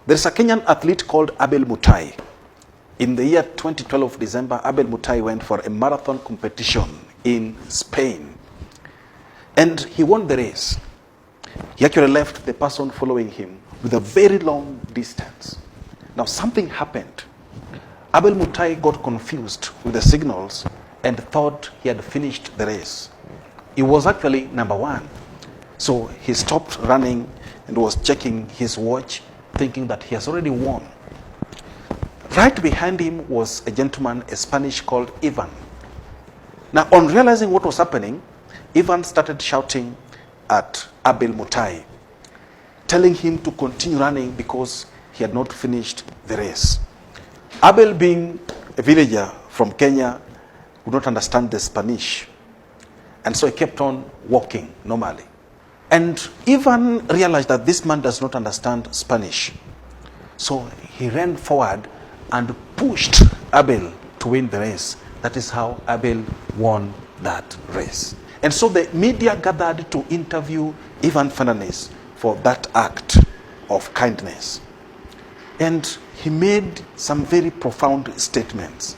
There's a Kenyan athlete called Abel Mutai. In the year 2012 December, Abel Mutai went for a marathon competition in Spain. And he won the race. He actually left the person following him with a very long distance. Now something happened. Abel Mutai got confused with the signals and thought he had finished the race. He was actually number one. So he stopped running and was checking his watch, thinking that he has already won. Right behind him was a gentleman, a Spanish called Ivan. Now, on realizing what was happening, Ivan started shouting at Abel Mutai, telling him to continue running because he had not finished the race. Abel, being a villager from Kenya, would not understand the Spanish. And so he kept on walking normally. And Ivan realized that this man does not understand Spanish. So he ran forward and pushed Abel to win the race. That is how Abel won that race. And so the media gathered to interview Ivan Fernandez for that act of kindness. And he made some very profound statements.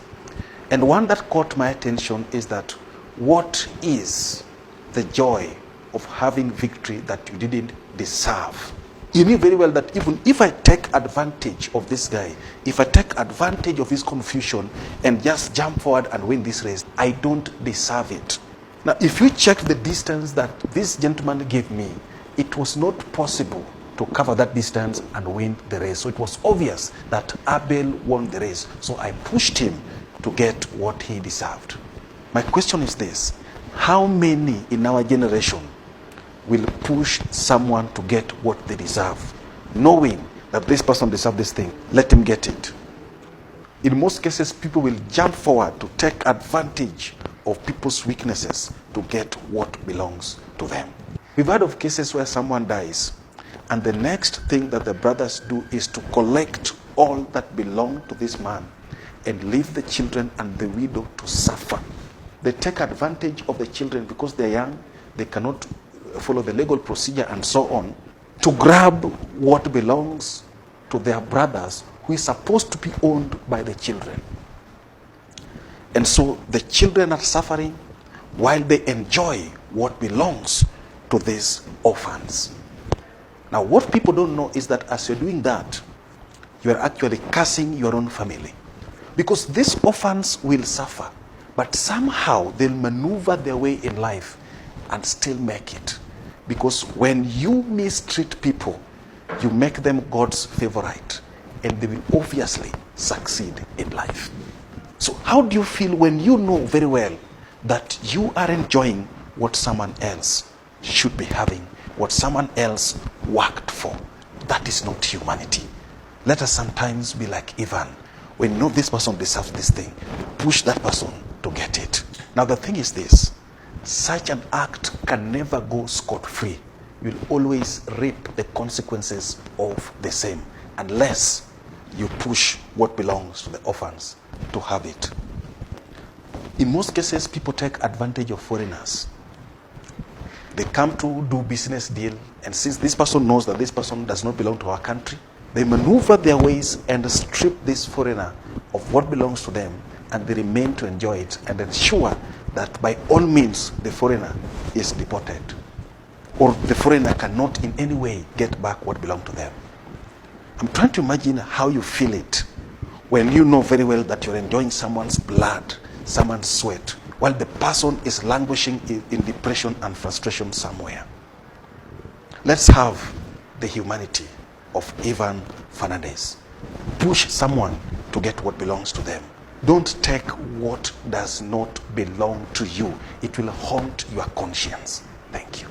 And one that caught my attention is that what is the joy of having victory that you didn't deserve? You knew very well that even if I take advantage of this guy, if I take advantage of his confusion and just jump forward and win this race, I don't deserve it. Now, if you check the distance that this gentleman gave me, it was not possible to cover that distance and win the race. So it was obvious that Abel won the race. So I pushed him to get what he deserved. My question is this: how many in our generation will push someone to get what they deserve, knowing that this person deserves this thing? Let him get it. In most cases, people will jump forward to take advantage of people's weaknesses to get what belongs to them. We've heard of cases where someone dies, and the next thing that the brothers do is to collect all that belonged to this man and leave the children and the widow to suffer. They take advantage of the children because they're young, they cannot follow the legal procedure and so on, to grab what belongs to their brothers who is supposed to be owned by the children. And so the children are suffering while they enjoy what belongs to these orphans. Now, what people don't know is that as you're doing that, you are actually cursing your own family. Because these orphans will suffer, but somehow they'll maneuver their way in life and still make it. Because when you mistreat people, you make them God's favorite, and they will obviously succeed in life. So how do you feel when you know very well that you are enjoying what someone else should be having, what someone else worked for? That is not humanity. Let us sometimes be like Ivan. When you know this person deserves this thing, push that person to get it. Now the thing is this: such an act can never go scot-free. You'll always reap the consequences of the same, unless you push what belongs to the orphans to have it. In most cases, people take advantage of foreigners. They come to do business deal, and since this person knows that this person does not belong to our country, they maneuver their ways and strip this foreigner of what belongs to them, and they remain to enjoy it and ensure that by all means the foreigner is deported, or the foreigner cannot in any way get back what belongs to them. I'm trying to imagine how you feel it when you know very well that you're enjoying someone's blood, someone's sweat, while the person is languishing in depression and frustration somewhere. Let's have the humanity of Ivan Fernandez. Push someone to get what belongs to them. Don't take what does not belong to you. It will haunt your conscience. Thank you.